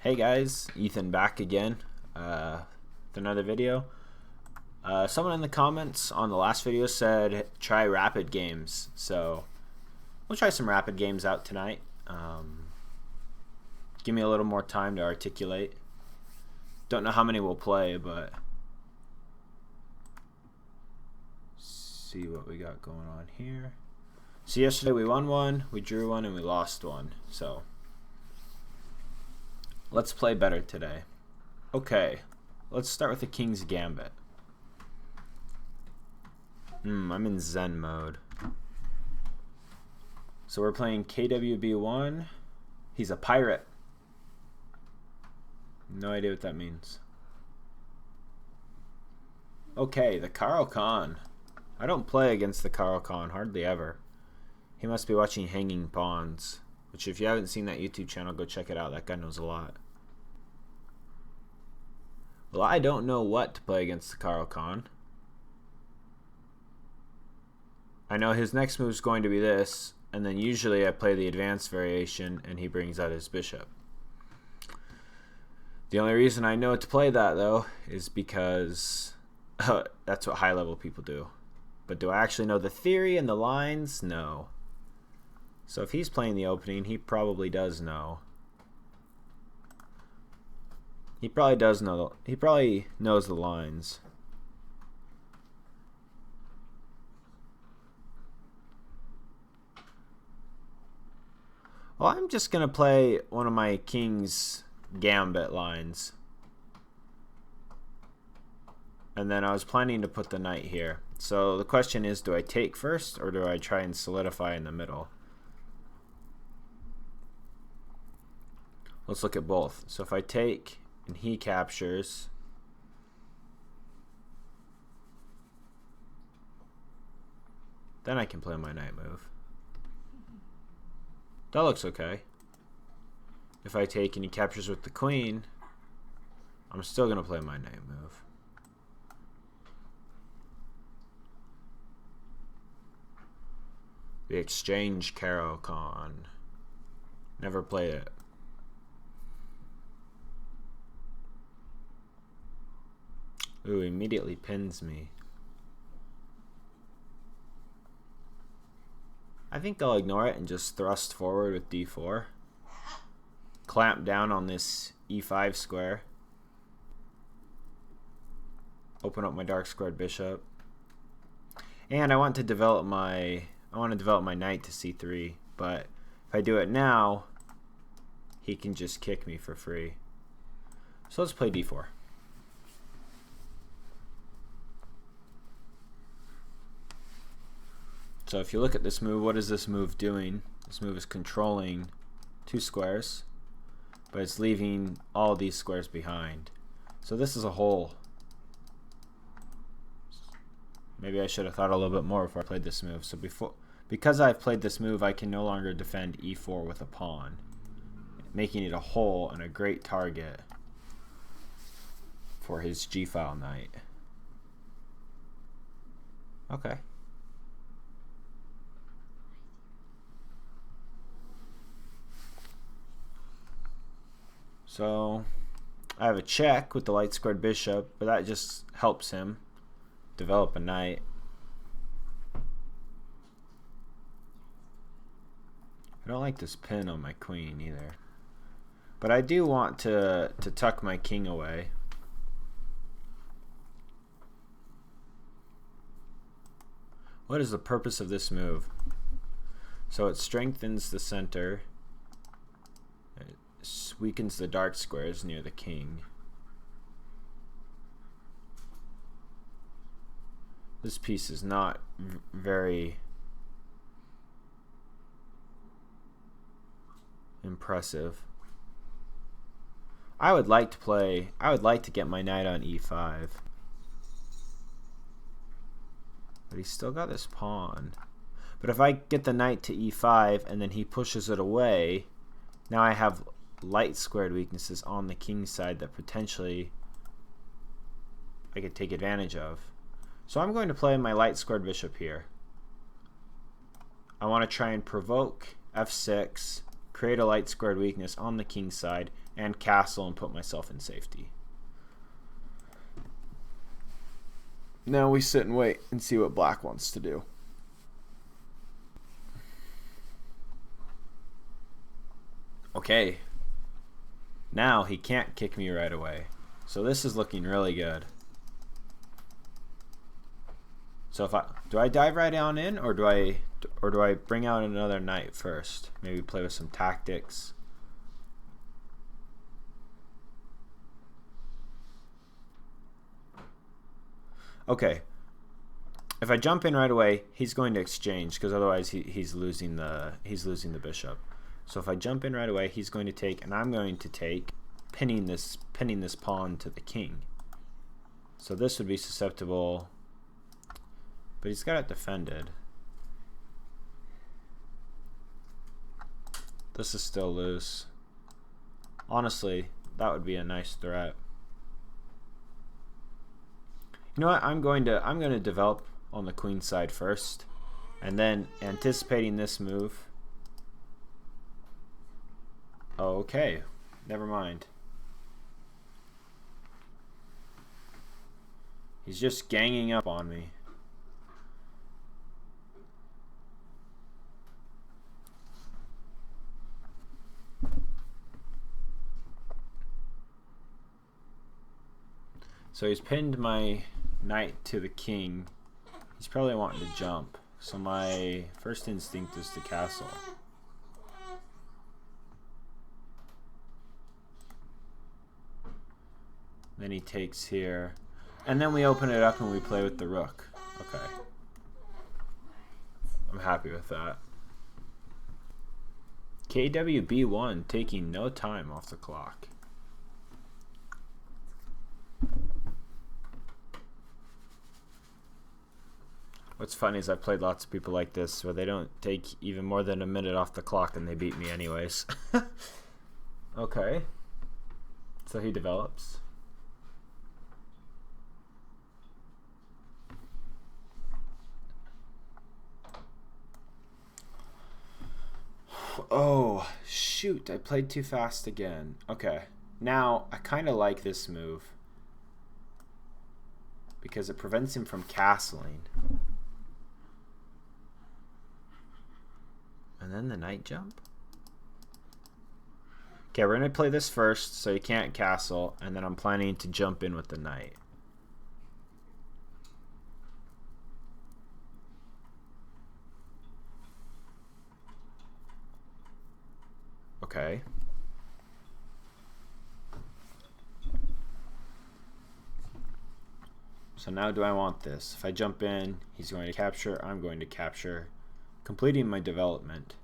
Hey guys, Ethan back again with another video. Someone in the comments on the last video said try rapid games, so we'll try some rapid games out tonight. Give me a little more time to articulate. Don't know how many we'll play, but see what we got going on here. So yesterday we won one, we drew one, and we lost one, so let's play better today. Okay, let's start with the King's Gambit. I'm in Zen mode. So we're playing KWB1. He's a pirate. No idea what that means. Okay, the Carl Khan. I don't play against the Carl Khan, hardly ever. He must be watching Hanging Pawns, which if you haven't seen that YouTube channel, go check it out. That guy knows a lot. Well, I don't know what to play against the Carl Khan. I know his next move is going to be this, and then usually I play the advanced variation and he brings out his bishop. The only reason I know to play that, though, is because that's what high level people do. But do I actually know the theory and the lines? No. So if he's playing the opening, he probably does know. He probably does know. He probably knows the lines. Well, I'm just gonna play one of my King's Gambit lines, and then I was planning to put the knight here. So the question is, do I take first, or do I try and solidify in the middle? Let's look at both. So if I take and he captures, then I can play my knight move. That looks okay. If I take and he captures with the queen, I'm still going to play my knight move. The exchange Carol Khan. Never played it. Ooh, immediately pins me. I think I'll ignore it and just thrust forward with d4. Clamp down on this e5 square. Open up my dark squared bishop. And I want to develop my knight to c3, but if I do it now, he can just kick me for free. So let's play d4. So if you look at this move, what is this move doing? This move is controlling two squares, but it's leaving all these squares behind. So this is a hole. Maybe I should have thought a little bit more before I played this move. So because I've played this move, I can no longer defend e4 with a pawn, making it a hole and a great target for his g-file knight. Okay. So I have a check with the light squared bishop, but that just helps him develop a knight. I don't like this pin on my queen either. But I do want to tuck my king away. What is the purpose of this move? So it strengthens the center. It weakens the dark squares near the king. This piece is not very impressive. I would like to get my knight on e5. But he's still got this pawn. But if I get the knight to e5 and then he pushes it away, now I have light squared weaknesses on the king's side that potentially I could take advantage of. So I'm going to play my light squared bishop here. I want to try and provoke f6, create a light squared weakness on the king side, and castle and put myself in safety. Now we sit and wait and see what black wants to do. Okay. Now he can't kick me right away. So this is looking really good. So if do I dive right on in, or do I bring out another knight first? Maybe play with some tactics. Okay. If I jump in right away, he's going to exchange, because otherwise he's losing the bishop. So if I jump in right away, he's going to take, and I'm going to take, pinning this pawn to the king. So this would be susceptible, but he's got it defended. This is still loose. Honestly, that would be a nice threat. You know what? I'm going to develop on the queen side first, and then anticipating this move. Oh, okay, never mind. He's just ganging up on me. So he's pinned my knight to the king. He's probably wanting to jump. So my first instinct is to castle. Then he takes here. And then we open it up and we play with the rook. Okay. I'm happy with that. KWB1 taking no time off the clock. What's funny is I've played lots of people like this where they don't take even more than a minute off the clock and they beat me anyways. Okay. So he develops. Oh, shoot. I played too fast again. Okay. Now, I kind of like this move because it prevents him from castling. And then the knight jump. Okay, we're going to play this first so he can't castle, and then I'm planning to jump in with the knight. Okay. So now do I want this? If I jump in, he's going to capture, I'm going to capture, completing my development.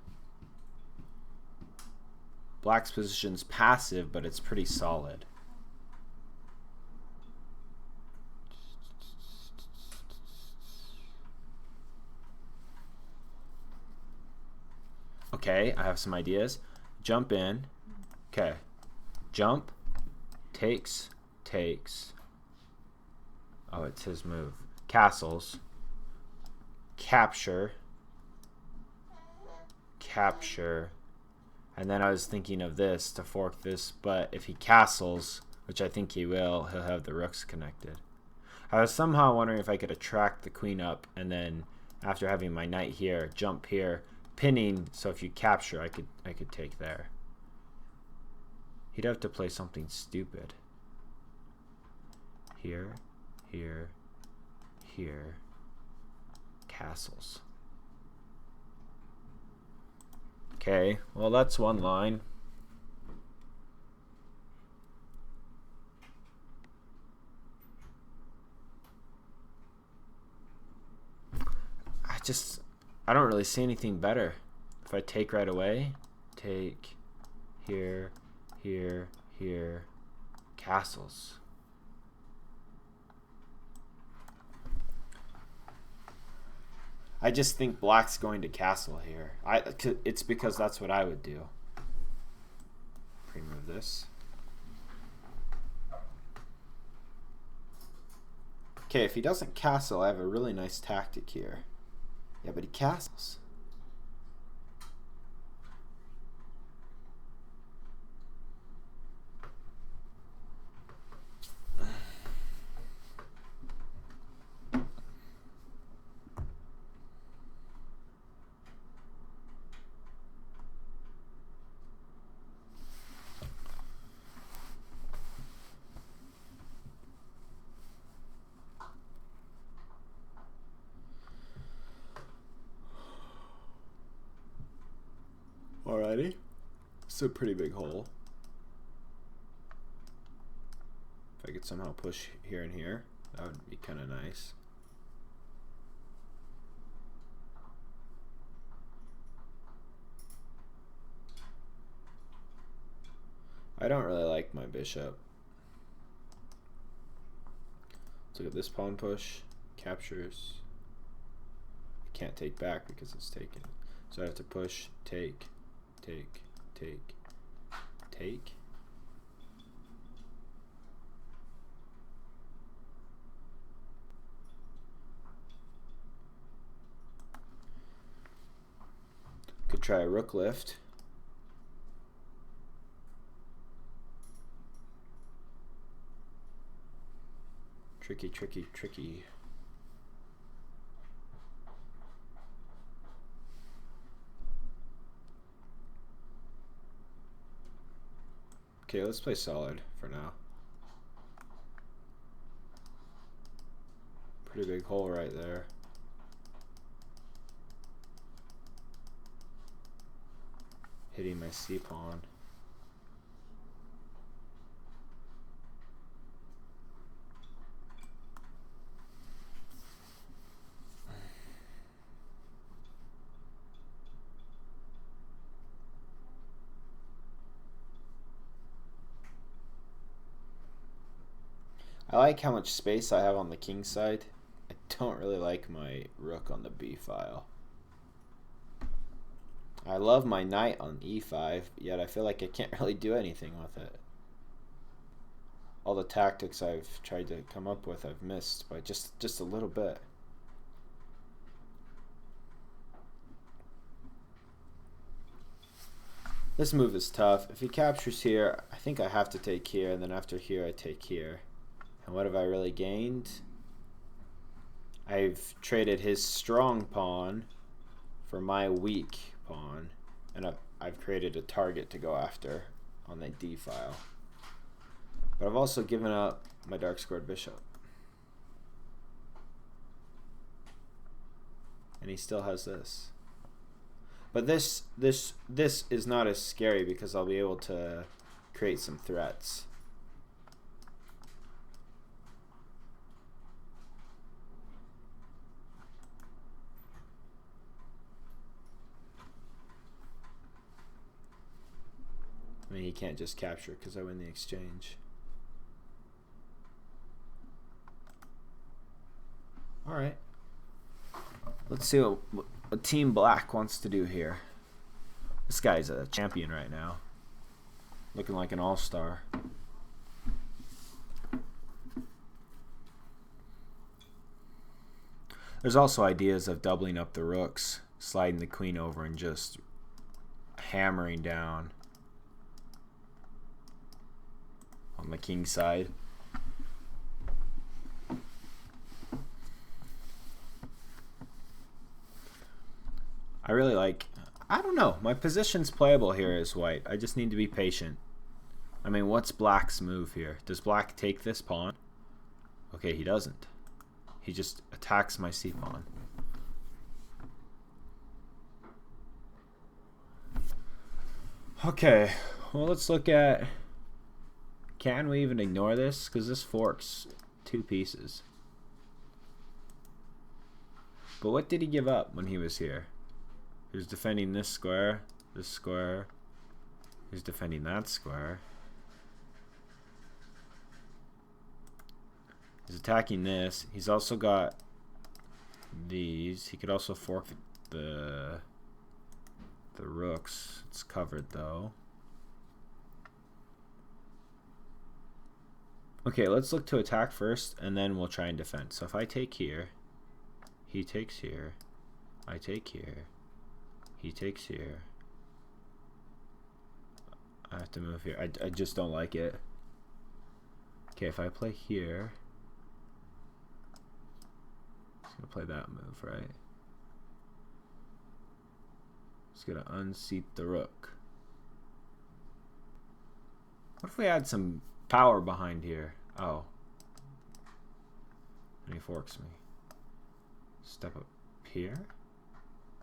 Black's position's passive, but it's pretty solid. Okay, I have some ideas. Jump in. Okay. Jump. Takes. Takes. Oh, it's his move. Castles. Capture. Capture. And then I was thinking of this to fork this, but if he castles, which I think he will, he'll have the rooks connected. I was somehow wondering if I could attract the queen up, and then after having my knight here, jump here, pinning, so if you capture, I could take there. He'd have to play something stupid. Here, here, here. Castles. Okay, well that's one line. I don't really see anything better. If I take right away, take here, here, here, castles. I just think black's going to castle here. It's because that's what I would do. Remove this. Okay, if he doesn't castle, I have a really nice tactic here. Yeah, but he castles. already. It's a pretty big hole. If I could somehow push here and here, that would be kind of nice. I don't really like my bishop. Let's look at this pawn push. Captures. I can't take back because it's taken. So I have to push, take, take, take, take. Could try a rook lift. Tricky, tricky, tricky. Okay, let's play solid for now. Pretty big hole right there. Hitting my C pawn. I like how much space I have on the king side. I don't really like my rook on the b file. I love my knight on e5, yet I feel like I can't really do anything with it. All the tactics I've tried to come up with, I've missed by just a little bit. This move is tough. If he captures here, I think I have to take here, and then after here I take here. And what have I really gained? I've traded his strong pawn for my weak pawn, and I've created a target to go after on the d file. But I've also given up my dark squared bishop. And he still has this. But this is not as scary because I'll be able to create some threats. I mean, he can't just capture because I win the exchange. All right. Let's see what Team Black wants to do here. This guy's a champion right now. Looking like an all-star. There's also ideas of doubling up the rooks, sliding the queen over and just hammering down on the king side. I really like, I don't know, my position's playable here as white. I just need to be patient. I mean, what's black's move here? Does black take this pawn? Okay, he doesn't. He just attacks my c pawn. Okay, well, let's look at, can we even ignore this? Because this forks two pieces. But what did he give up when he was here? He was defending this square, this square. He's defending that square. He's attacking this. He's also got these. He could also fork the rooks. It's covered though. Okay, let's look to attack first, and then we'll try and defend. So if I take here, he takes here, I take here, he takes here. I have to move here. I just don't like it. Okay, if I play here, he's gonna play that move, right? He's gonna unseat the rook. What if we add some power behind here? Oh. And he forks me. Step up here?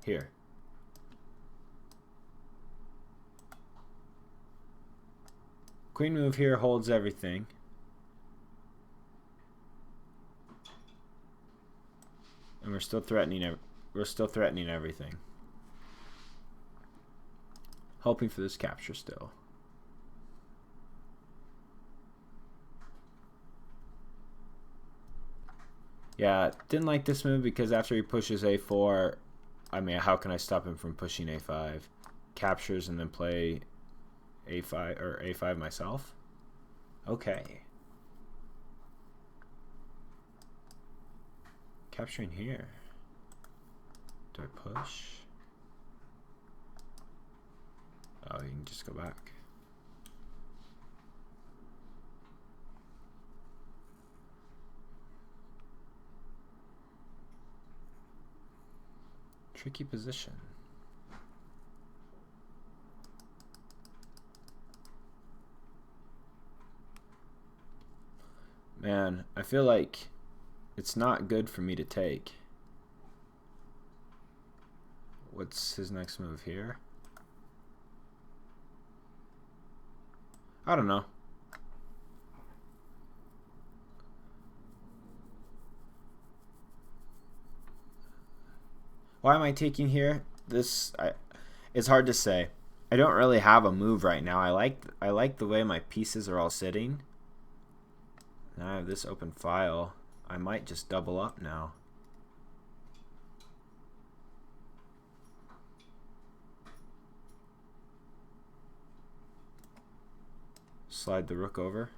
Here. Queen move here holds everything. And we're still threatening everything. Hoping for this capture still. Yeah, didn't like this move because after he pushes a4, I mean, how can I stop him from pushing a5? Captures and then play a5 or a5 myself? Okay. Capturing here. Do I push? Oh, you can just go back. Tricky position. Man, I feel like it's not good for me to take. What's his next move here? I don't know. Why am I taking here? It's hard to say. I don't really have a move right now. I like the way my pieces are all sitting. Now I have this open file. I might just double up now. Slide the rook over.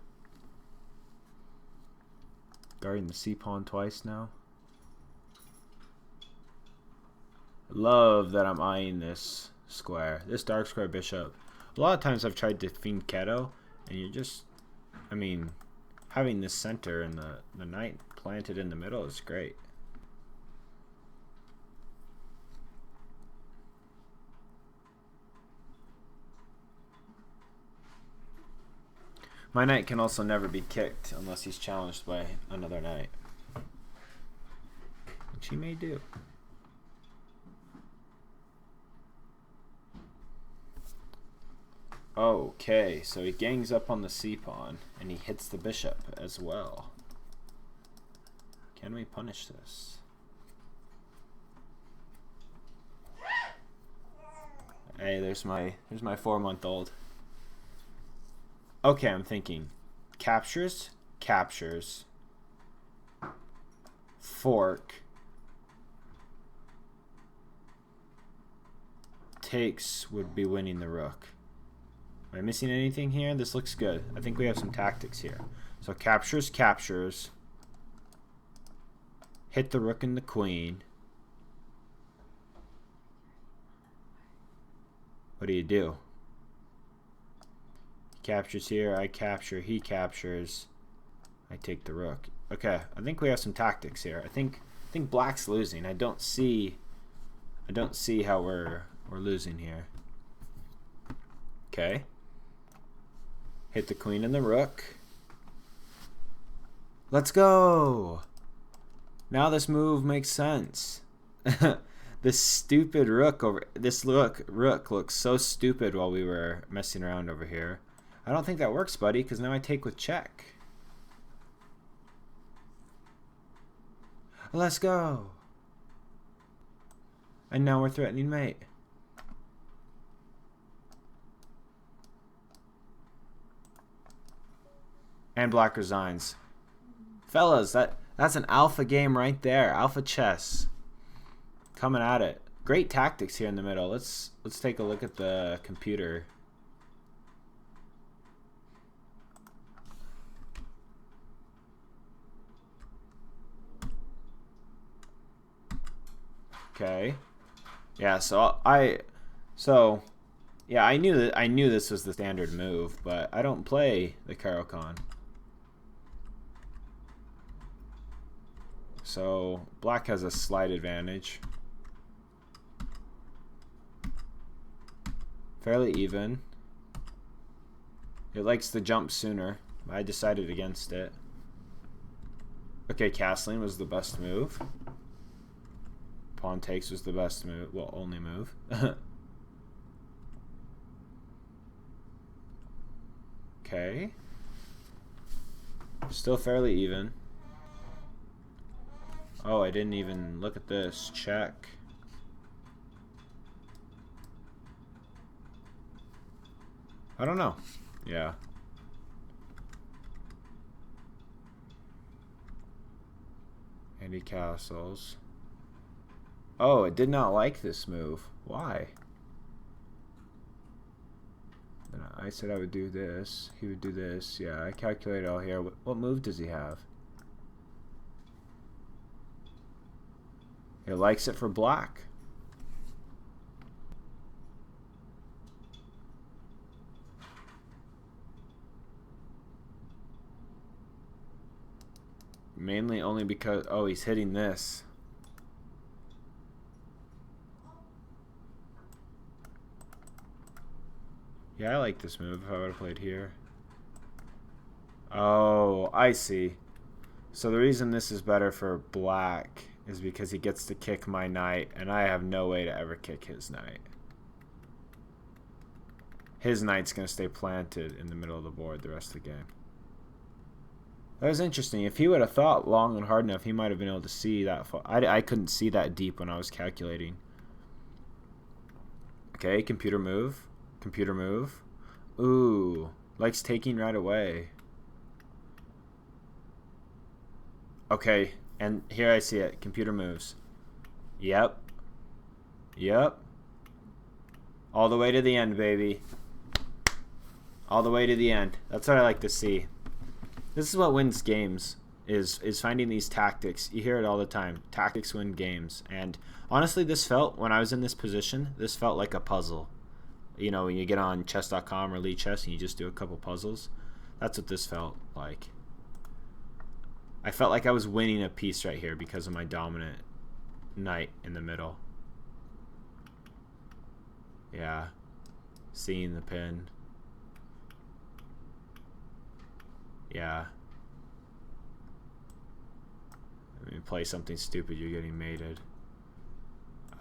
Guarding the c-pawn twice now. Love that I'm eyeing this square. This dark square bishop. A lot of times I've tried to fiend Keto, and you just, I mean, having this center and the knight planted in the middle is great. My knight can also never be kicked unless he's challenged by another knight, which he may do. Okay, so he gangs up on the c-pawn and he hits the bishop as well. Can we punish this? Hey, there's my 4-month-old. Okay, I'm thinking captures, fork, takes would be winning the rook. Am I missing anything here? This looks good. I think we have some tactics here. So captures, hit the rook and the queen. What do you do? Captures here, I capture, he captures, I take the rook. Okay, I think we have some tactics here. I think black's losing. I don't see how we're losing here. Okay. Hit the queen and the rook. Let's go. Now this move makes sense. This stupid rook rook looks so stupid while we were messing around over here. I don't think that works, buddy, because now I take with check. Let's go. And now we're threatening mate. And black resigns. Fellas, that's an alpha game right there. Alpha chess. Coming at it. Great tactics here in the middle. Let's take a look at the computer. Okay. Yeah, I knew this was the standard move, but I don't play the Caro-Kann. So black has a slight advantage. Fairly even. It likes to jump sooner. I decided against it. Okay, castling was the best move. Pawn takes was the best move. Well, only move. Okay. Still fairly even. Oh, I didn't even look at this. Check. I don't know. Yeah. Anti-castles. Oh, it did not like this move. Why? I said I would do this. He would do this. Yeah, I calculated all here. What move does he have? He likes it for black. Mainly only because... Oh, he's hitting this. Yeah, I like this move if I would have played here. Oh, I see. So the reason this is better for black is because he gets to kick my knight, and I have no way to ever kick his knight. His knight's going to stay planted in the middle of the board the rest of the game. That was interesting. If he would have thought long and hard enough, he might have been able to see that. I couldn't see that deep when I was calculating. Okay, computer move. Computer move. Ooh, likes taking right away. Okay, and here I see it. Computer moves. Yep. Yep. All the way to the end, baby. All the way to the end. That's what I like to see. This is what wins games, is finding these tactics. You hear it all the time. Tactics win games. And honestly, this felt, when I was in this position, this felt like a puzzle. You know, when you get on chess.com or Lee Chess and you just do a couple puzzles. That's what this felt like. I felt like I was winning a piece right here because of my dominant knight in the middle. Yeah. Seeing the pin. Yeah. Let me play something stupid, you're getting mated.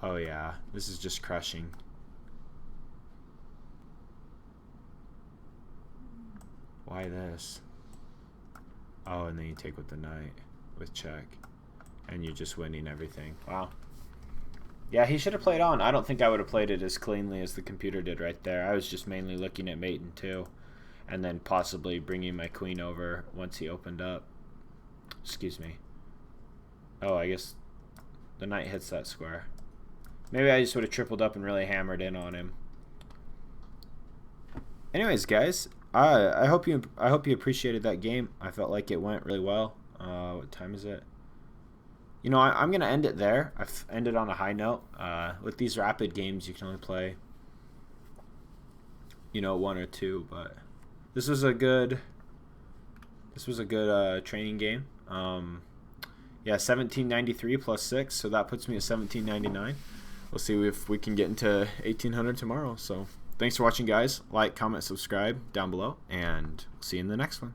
Oh yeah, this is just crushing. Why this? Oh, and then you take with the knight with check. And you're just winning everything. Wow. Yeah, he should have played on. I don't think I would have played it as cleanly as the computer did right there. I was just mainly looking at mate and 2. And then possibly bringing my queen over once he opened up. Excuse me. Oh, I guess the knight hits that square. Maybe I just would have tripled up and really hammered in on him. Anyways, guys, I hope you appreciated that game. I felt like it went really well. What time is it? You know, I'm gonna end it there. I've ended on a high note. With these rapid games, you can only play, you know, 1 or 2, but this was a good training game. Yeah, 1793 plus 6, so that puts me at 1799. We'll see if we can get into 1800 tomorrow. So thanks for watching, guys. Like, comment, subscribe down below, and see you in the next one.